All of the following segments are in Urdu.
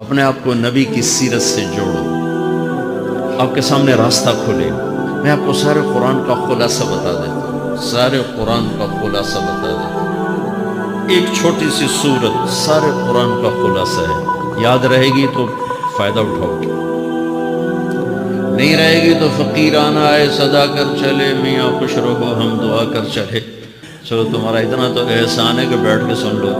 اپنے آپ کو نبی کی سیرت سے جوڑو، آپ کے سامنے راستہ کھلے۔ میں آپ کو سارے قرآن کا خلاصہ بتا دیتا ہوں، سارے قرآن کا خلاصہ بتا دیتا ہوں۔ ایک چھوٹی سی سورت سارے قرآن کا خلاصہ ہے، یاد رہے گی تو فائدہ اٹھاؤ گے، نہیں رہے گی تو فقیرانہ آئے صدا کر چلے، میاں خوش رہو ہم دعا کر چلے۔ چلو تمہارا اتنا تو احسان ہے کہ بیٹھ کے سن لو۔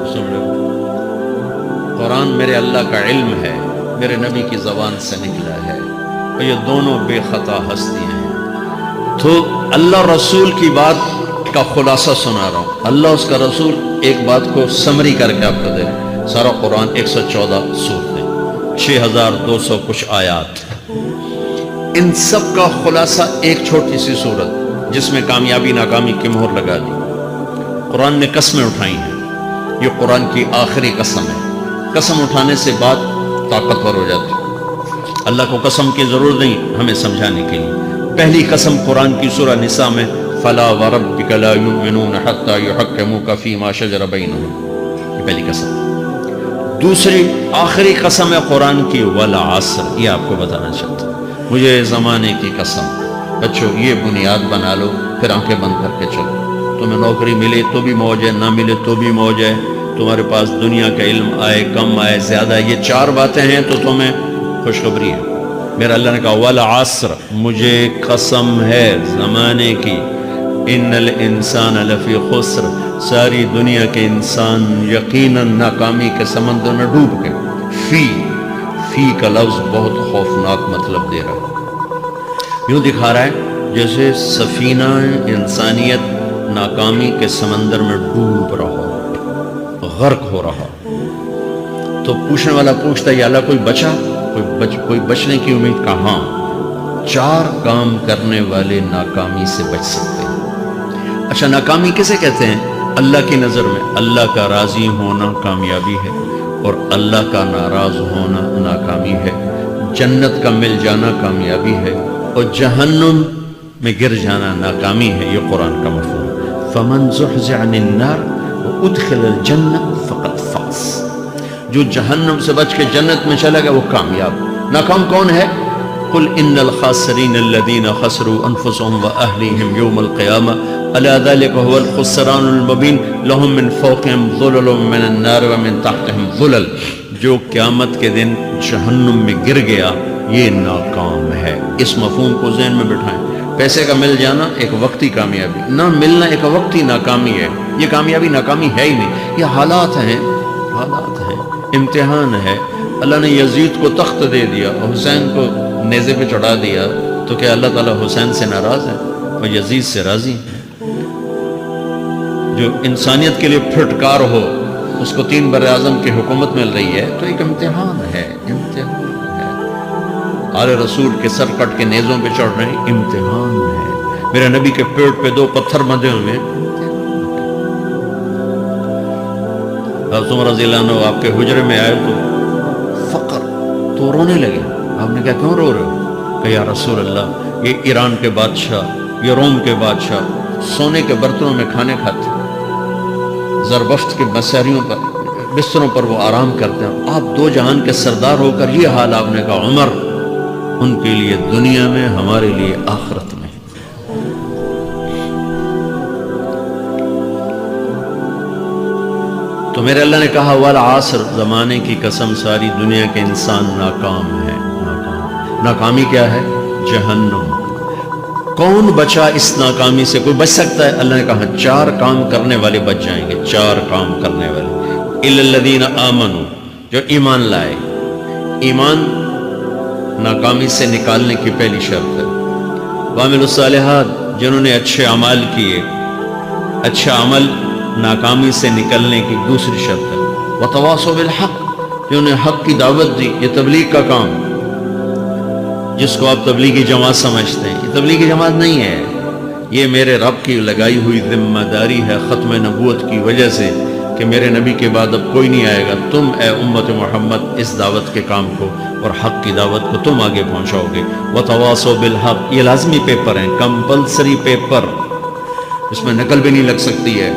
قرآن میرے اللہ کا علم ہے، میرے نبی کی زبان سے نکلا ہے، اور یہ دونوں بے خطا ہستیاں ہیں۔ تو اللہ رسول کی بات کا خلاصہ سنا رہا ہوں، اللہ اس کا رسول ایک بات کو سمری کر کے آپ کو دے رہے۔ سارا قرآن 114 سورتیں، 6200 کچھ آیات، ان سب کا خلاصہ ایک چھوٹی سی سورت جس میں کامیابی ناکامی کی مہر لگا دی۔ قرآن نے قسمیں اٹھائی ہیں، یہ قرآن کی آخری قسم ہے۔ قسم اٹھانے سے بات طاقتور ہو جاتی، اللہ کو قسم کی ضرورت نہیں ہمیں سمجھانے کے لیے۔ پہلی قسم قرآن کی سورہ نساء میں فَلَا وَرَبِّكَ لَا يُؤْمِنُونَ حَتَّى يُحَكِّمُوكَ فِي مَا شَجَرَ بَيْنَهُمْ، یہ پہلی قسم۔ دوسری آخری قسم ہے قرآن کی وَالْعَصْرِ، یہ آپ کو بتانا چاہتا ہوں، مجھے زمانے کی قسم۔ بچوں یہ بنیاد بنا لو، پھر آنکھیں بند کر کے چلو۔ تمہیں نوکری ملے تو بھی موج ہے، نہ ملے تو بھی موج ہے، تمہارے پاس دنیا کا علم آئے کم آئے زیادہ، یہ چار باتیں ہیں تو تمہیں خوشخبری ہے۔ میرا اللہ نے کہا والعصر، مجھے قسم ہے زمانے کی، ان الانسان لفی خسر، ساری دنیا کے انسان یقیناً ناکامی کے سمندر میں ڈوب گئے۔ فی کا لفظ بہت خوفناک مطلب دے رہا ہے، یوں دکھا رہا ہے جیسے سفینہ انسانیت ناکامی کے سمندر میں ڈوب رہا، غرق ہو رہا۔ تو پوچھنے والا پوچھتا ہے یا اللہ کوئی بچا، کوئی بچنے کی امید کہاں؟ چار کام کرنے والے ناکامی سے بچ سکتے ہیں۔ اچھا ناکامی کسے کہتے ہیں اللہ کی نظر میں؟ اللہ کا راضی ہونا کامیابی ہے، اور اللہ کا ناراض ہونا ناکامی ہے۔ جنت کا مل جانا کامیابی ہے، اور جہنم میں گر جانا ناکامی ہے، یہ قرآن کا مفہوم۔ فمن زحزح عن النار وادخل الجنہ فقد فاز، جو جہنم سے بچ کے جنت میں چلا گیا وہ کامیاب۔ ناکام کون ہے؟ قل ان الخاسرین الذین خسروا انفسهم واہلیہم یوم القیامہ الا ذلک هو الخسران المبین لهم من فوقهم ظلل من النار ومن تحتهم ظلل، جو قیامت کے دن جہنم میں گر گیا یہ ناکام ہے۔ اس مفہوم کو ذہن میں بٹھائیں۔ پیسے کا مل جانا ایک وقتی کامیابی، نہ ملنا ایک وقتی ناکامی ہے۔ یہ کامیابی ناکامی ہے ہی نہیں، یہ حالات ہیں، امتحان ہے۔ اللہ نے یزید کو تخت دے دیا اور حسین کو نیزے پہ چڑھا دیا، تو کیا اللہ تعالیٰ حسین سے ناراض ہے؟ اور یزید سے راضی ہے۔ جو انسانیت کے لیے پھٹکار ہو، اس کو 3 براعظم کی حکومت مل رہی ہے، تو ایک امتحان ہے، امتحان ہے۔ آل رسول کے سر کٹ کے نیزوں پہ چڑھ رہے ہیں، امتحان ہے۔ میرے نبی کے پیٹ پہ 2 پتھر بندھے ہوئے ہیں، حضرت عمر رضی اللہ عنہ آپ کے حجرے میں آئے تو فقر، تو رونے لگے۔ آپ نے کہا کیوں رو رہے ہو؟ کہ یا رسول اللہ یہ ایران کے بادشاہ، یہ روم کے بادشاہ سونے کے برتنوں میں کھانے کھاتے، زربفت کے بستروں پر وہ آرام کرتے ہیں، آپ 2 جہان کے سردار ہو کر یہ حال۔ آپ نے کہا عمر ان کے لیے دنیا میں، ہمارے لیے آخرت میں۔ تو میرے اللہ نے کہا والعصر، زمانے کی قسم ساری دنیا کے انسان ناکام ہے۔ ناکامی کیا ہے؟ جہنم۔ کون بچا اس ناکامی سے؟ کوئی بچ سکتا ہے؟ اللہ نے کہا 4 کام کرنے والے بچ جائیں گے، 4 کام کرنے والے۔ الا الذین آمنوا، جو ایمان لائے۔ ایمان ناکامی سے نکالنے کی پہلی شرط ہے۔ وعملوا الصالحات، جنہوں نے اچھے اعمال کیے، اچھا عمل ناکامی سے نکلنے کی دوسری شرط ہے۔ وتواصوا بالحق، جنہوں نے حق کی دعوت دی، یہ تبلیغ کا کام، جس کو آپ تبلیغی جماعت سمجھتے ہیں، یہ تبلیغی جماعت نہیں ہے، یہ میرے رب کی لگائی ہوئی ذمہ داری ہے ختم نبوت کی وجہ سے، کہ میرے نبی کے بعد اب کوئی نہیں آئے گا، تم اے امت محمد اس دعوت کے کام کو اور حق کی دعوت کو تم آگے پہنچاؤ گے۔ وتواصوا بالحق، یہ لازمی پیپر ہیں، کمپلسری پیپر، اس میں نقل بھی نہیں لگ سکتی ہے،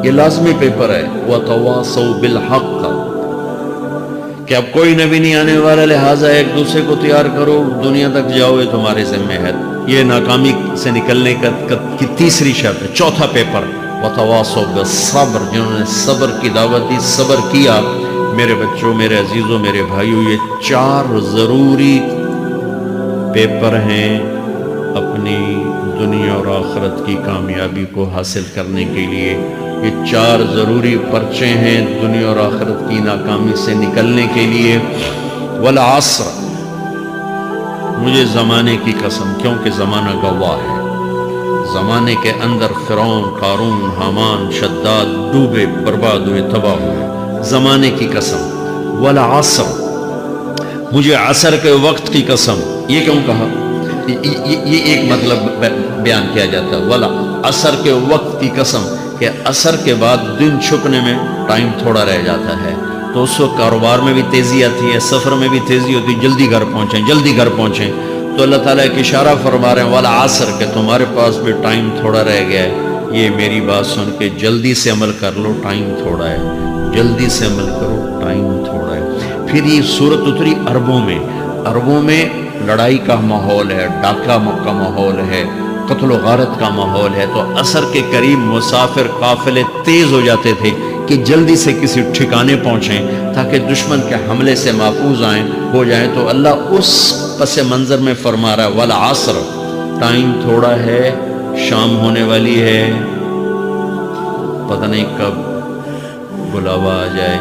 یہ لازمی پیپر ہے۔ وتواصوا بالحق، کہ اب کوئی نبی نہیں آنے والا، لہٰذا ایک دوسرے کو تیار کرو، دنیا تک جاؤ، یہ تمہارے ذمہ ہے۔ یہ ناکامی سے نکلنے کی تیسری شرط ہے۔ چوتھا پیپر وتواصوا بالصبر، جنہوں نے صبر کی دعوت دی، صبر کیا۔ میرے بچوں، میرے عزیزوں، میرے بھائیوں، یہ 4 ضروری پیپر ہیں اپنی دنیا اور آخرت کی کامیابی کو حاصل کرنے کے لیے۔ یہ 4 ضروری پرچے ہیں دنیا اور آخرت کی ناکامی سے نکلنے کے لیے۔ والعصر، مجھے زمانے کی قسم، کیونکہ زمانہ گواہ ہے، زمانے کے اندر فرعون، قارون، حامان، شداد ڈوبے، برباد ہوئے، تباہ ہوئے، زمانے کی قسم۔ والعصر، مجھے عصر کے وقت کی قسم۔ یہ کیوں کہا؟ یہ ایک مطلب بیان کیا جاتا ہے، والعصر کے وقت کی قسم، کہ عصر کے بعد دن چھپنے میں ٹائم تھوڑا رہ جاتا ہے، تو اس وقت کاروبار میں بھی تیزی آتی ہے، سفر میں بھی تیزی ہوتی ہے، جلدی گھر پہنچیں، جلدی گھر پہنچیں۔ تو اللہ تعالیٰ ایک اشارہ فرما رہے ہیں والعصر، کہ تمہارے پاس بھی ٹائم تھوڑا رہ گیا ہے، یہ میری بات سن کے جلدی سے عمل کر لو، ٹائم تھوڑا ہے، جلدی سے عمل کرو، ٹائم تھوڑا ہے۔ پھر یہ صورت اتری عربوں میں، عربوں میں لڑائی کا ماحول ہے، ڈاکہ کا ماحول ہے، قتل و غارت کا ماحول ہے، تو عصر کے قریب مسافر قافلے تیز ہو جاتے تھے کہ جلدی سے کسی ٹھکانے پہنچیں تاکہ دشمن کے حملے سے محفوظ ہو جائیں۔ تو اللہ اس پس منظر میں فرما رہا ہے والعصر، ٹائم تھوڑا ہے، شام ہونے والی ہے، پتہ نہیں کب بلاوا آ جائے،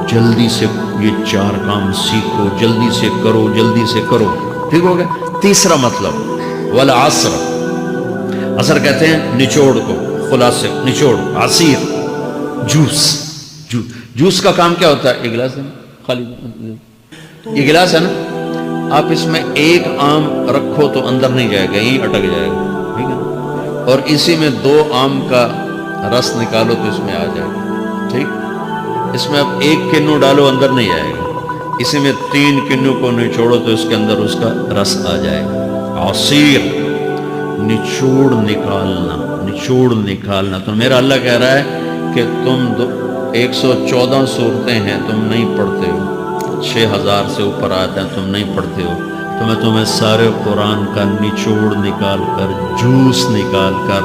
جلدی سے یہ 4 کام سیکھو، جلدی سے کرو، جلدی سے کرو۔ ٹھیک ہو گیا؟ تیسرا مطلب والعصر، عصر کہتے ہیں نچوڑ کو، خلاصے، نچوڑ، عصیر، جوس کا کام کیا ہوتا ہے؟ یہ گلاس ہے نا، خالی یہ گلاس ہے نا، آپ اس میں ایک آم رکھو تو اندر نہیں جائے گا، یہیں اٹک جائے گا، ٹھیک ہے، اور اسی میں 2 آم کا رس نکالو تو اس میں آ جائے گا، ٹھیک۔ اس میں اب 1 کنو ڈالو، اندر نہیں آئے گا، اسی میں 3 کنو کو نچوڑو تو اس کے اندر اس کا رس آ جائے گا۔ عصیر، نچوڑ نکالنا، نچوڑ نکالنا۔ تو میرا اللہ کہہ رہا ہے کہ تم 114 صورتیں ہیں، تم نہیں پڑھتے ہو، 6000 سے اوپر آتے ہیں، تم نہیں پڑھتے ہو، تو میں تمہیں سارے قرآن کا نچوڑ نکال کر، جوس نکال کر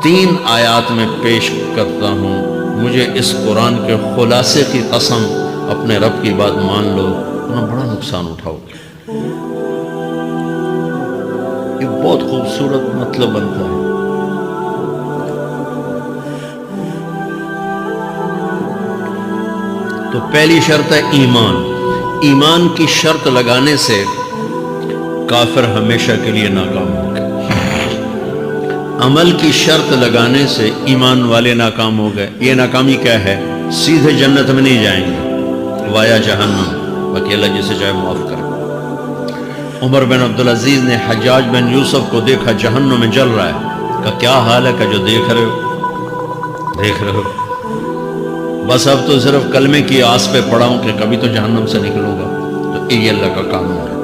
3 آیات میں پیش کرتا ہوں۔ مجھے اس قرآن کے خلاصے کی قسم، اپنے رب کی بات مان لو، ورنہ بڑا نقصان اٹھاؤ گے۔ یہ بہت خوبصورت مطلب بنتا ہے۔ تو پہلی شرط ہے ایمان۔ ایمان کی شرط لگانے سے کافر ہمیشہ کے لیے ناکام ہو گئے، عمل کی شرط لگانے سے ایمان والے ناکام ہو گئے۔ یہ ناکامی کیا ہے؟ سیدھے جنت میں نہیں جائیں گے، وایا جہنم، باقی اللہ جسے چاہے معاف کرے۔ عمر بن عبدالعزیز نے حجاج بن یوسف کو دیکھا جہنم میں جل رہا ہے، کہا کیا حال ہے؟ کہ جو دیکھ رہے ہو، بس اب تو صرف کلمے کی آس پہ پڑا ہوں کہ کبھی تو جہنم سے نکلوں گا۔ تو یہ اللہ کا قانون ہے۔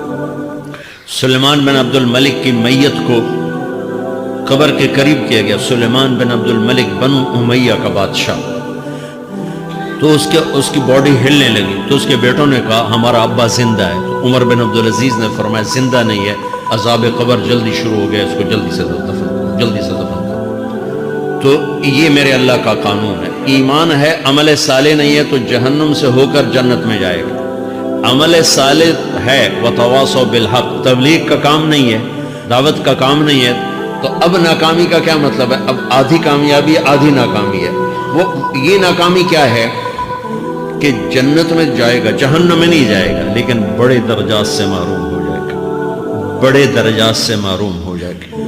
سلیمان بن عبد الملک کی میت کو قبر کے قریب کیا گیا، سلیمان بن عبد الملک بنو امیہ کا بادشاہ، تو اس کی باڈی ہلنے لگی، تو اس کے بیٹوں نے کہا ہمارا ابا زندہ ہے۔ تو عمر بن عبدالعزیز نے فرمایا زندہ نہیں ہے، عذاب قبر جلدی شروع ہو گیا، اس کو جلدی سے دفن کرو۔ تو یہ میرے اللہ کا قانون ہے۔ ایمان ہے، عمل صالح نہیں ہے تو جہنم سے ہو کر جنت میں جائے گا۔ عمل صالح ہے، وتواصوا بالحق، تبلیغ کا کام نہیں ہے، دعوت کا کام نہیں ہے، تو اب ناکامی کا کیا مطلب ہے؟ اب آدھی کامیابی آدھی ناکامی ہے۔ وہ یہ ناکامی کیا ہے کہ جنت میں جائے گا، جہنم میں نہیں جائے گا، لیکن بڑے درجات سے محروم ہو جائے گا، بڑے درجات سے محروم ہو جائے گا۔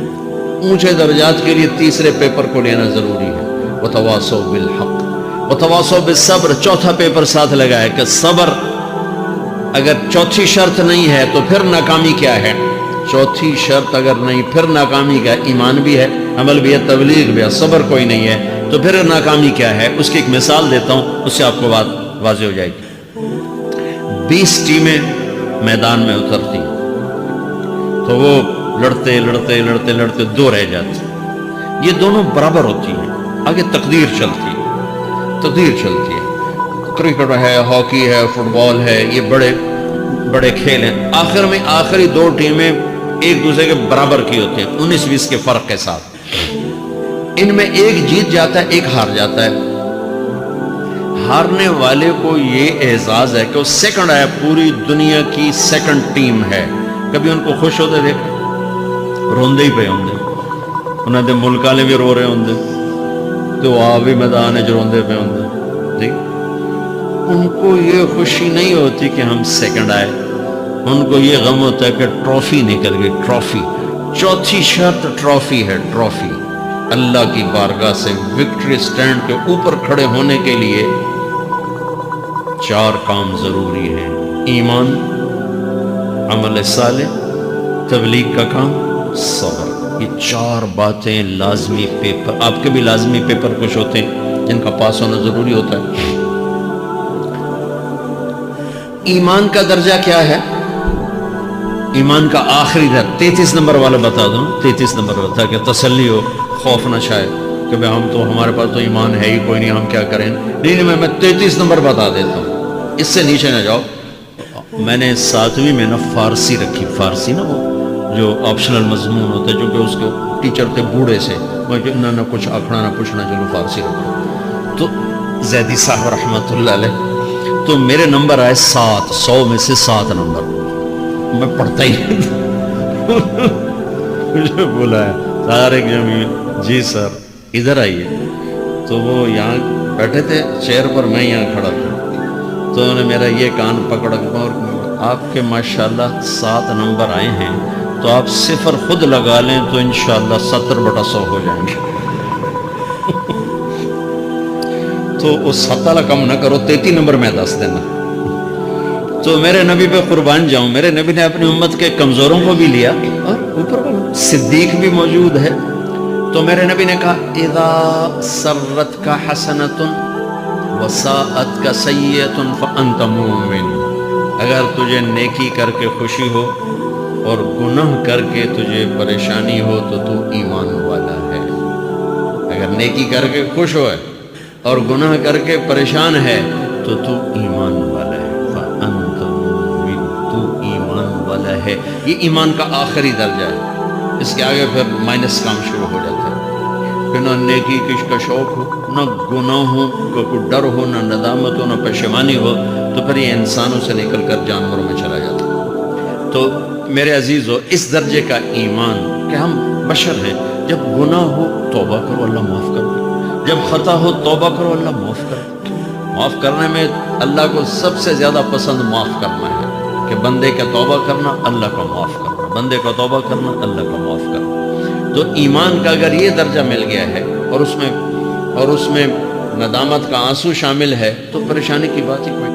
اونچے درجات کے لیے تیسرے پیپر کو لینا ضروری ہے، وتواصوا بالحق وتواصوا بالصبر۔ چوتھا پیپر ساتھ لگا ہے کہ صبر، اگر چوتھی شرط نہیں ہے تو پھر ناکامی کیا ہے؟ چوتھی شرط اگر نہیں، پھر ناکامی کیا؟ ایمان بھی ہے، عمل بھی ہے، تبلیغ بھی ہے، صبر کوئی نہیں ہے، تو پھر ناکامی کیا ہے؟ اس کی ایک مثال دیتا ہوں، اس سے آپ کو بات واضح ہو جائے گی۔ 20 ٹیمیں میدان میں اترتی، تو وہ لڑتے 2 رہ جاتی، یہ دونوں برابر ہوتی ہیں، آگے تقدیر چلتی ہے۔ کرکٹ ہے، ہاکی ہے، فٹ بال ہے، یہ بڑے بڑے کھیل ہیں، آخر میں آخری دو ٹیمیں ایک دوسرے کے برابر کی ہوتی ہیں 19-20 کے فرق کے ساتھ، ان میں ایک جیت جاتا ہے، ایک ہار جاتا ہے۔ ہارنے والے کو یہ اعزاز ہے کہ وہ سیکنڈ آیا، پوری دنیا کی سیکنڈ ٹیم ہے۔ کبھی ان کو خوش ہوتے دیکھا؟ روندے ہی پہ ہوندے، انہوں نے ملک والے بھی رو رہے ہوندے تو آپ بھی میدان ہے جو روندے پہ ہوندے جی۔ ان کو یہ خوشی نہیں ہوتی کہ ہم سیکنڈ آئے، ان کو یہ غم ہوتا ہے کہ ٹرافی نکل گئی، ٹرافی۔ چوتھی شرط ٹرافی ہے، ٹرافی۔ اللہ کی بارگاہ سے وکٹری سٹینڈ کے اوپر کھڑے ہونے کے لیے 4 کام ضروری ہیں: ایمان، عمل صالح، تبلیغ کا کام، صبر۔ یہ 4 باتیں لازمی پیپر، آپ کے بھی لازمی پیپر کچھ ہوتے ہیں جن کا پاس ہونا ضروری ہوتا ہے۔ ایمان کا درجہ کیا ہے؟ ایمان کا آخری درجہ 33 نمبر والا بتا دوں، 33 نمبر والا، تاکہ تسلی ہو، خوف نہ شاید کہ ہم تو، ہمارے پاس تو ایمان ہے ہی کوئی نہیں، ہم کیا کریں۔ نہیں، میں 33 نمبر بتا دیتا ہوں، اس سے نیچے نہ جاؤ۔ میں نے 7ویں میں نا فارسی رکھی، فارسی نا وہ جو آپشنل مضمون ہوتا ہے، جو کہ اس کو ٹیچر تھے بوڑھے سے، نہ کچھ آکھنا نہ پوچھنا، چلو فارسی رکھو، تو زیدی صاحب رحمۃ اللہ علیہ، تو میرے نمبر آئے 7، 100 میں سے 7 نمبر، میں پڑھتا ہی مجھے بولا ہے طارق جمیل جی سر ادھر آئیے، تو وہ یہاں بیٹھے تھے چیئر پر، میں یہاں کھڑا تھا، تو انہوں نے میرا یہ کان پکڑ اور آپ کے ماشاءاللہ 7 نمبر آئے ہیں، تو آپ 0 خود لگا لیں تو انشاءاللہ 70/100 ہو جائیں گے۔ تو اس 7 کم نہ کرو، 33 نمبر میں 10 دینا۔ تو میرے نبی پہ قربان جاؤں، میرے نبی نے اپنی امت کے کمزوروں کو بھی لیا، اور اوپر والا صدیق بھی موجود ہے، تو میرے نبی نے کہا اذا سرتک حسنۃ وساءتک سیئۃ فانت مومن، اگر تجھے نیکی کر کے خوشی ہو اور گناہ کر کے تجھے پریشانی ہو تو تو ایمان والا ہے۔ اگر نیکی کر کے خوش ہو اور گناہ کر کے پریشان ہے تو تو ایمان والا ہے، فانت مومن، تو ایمان والا ہے۔ یہ ایمان کا آخری درجہ ہے، اس کے آگے پھر مائنس کام شروع ہو جاتا ہے، کہ نہ نیکی کا شوق ہو، نہ گناہوں کا کوئی ڈر ہو، نہ ندامت ہو، نہ پشیمانی ہو، تو پھر یہ انسانوں سے نکل کر جانوروں میں چلا جاتا ہے۔ تو میرے عزیزو، اس درجے کا ایمان کہ ہم بشر ہیں، جب گناہ ہو توبہ کرو، اللہ معاف کر دے، جب خطا ہو توبہ کرو، اللہ معاف کر دے۔ معاف کرنے میں اللہ کو سب سے زیادہ پسند معاف کرنا ہے، کہ بندے کا توبہ کرنا، اللہ کا معاف کرنا، بندے کا توبہ کرنا، اللہ کا معاف کرنا۔ تو ایمان کا اگر یہ درجہ مل گیا ہے اور اس میں ندامت کا آنسو شامل ہے، تو پریشانی کی بات ہی کوئی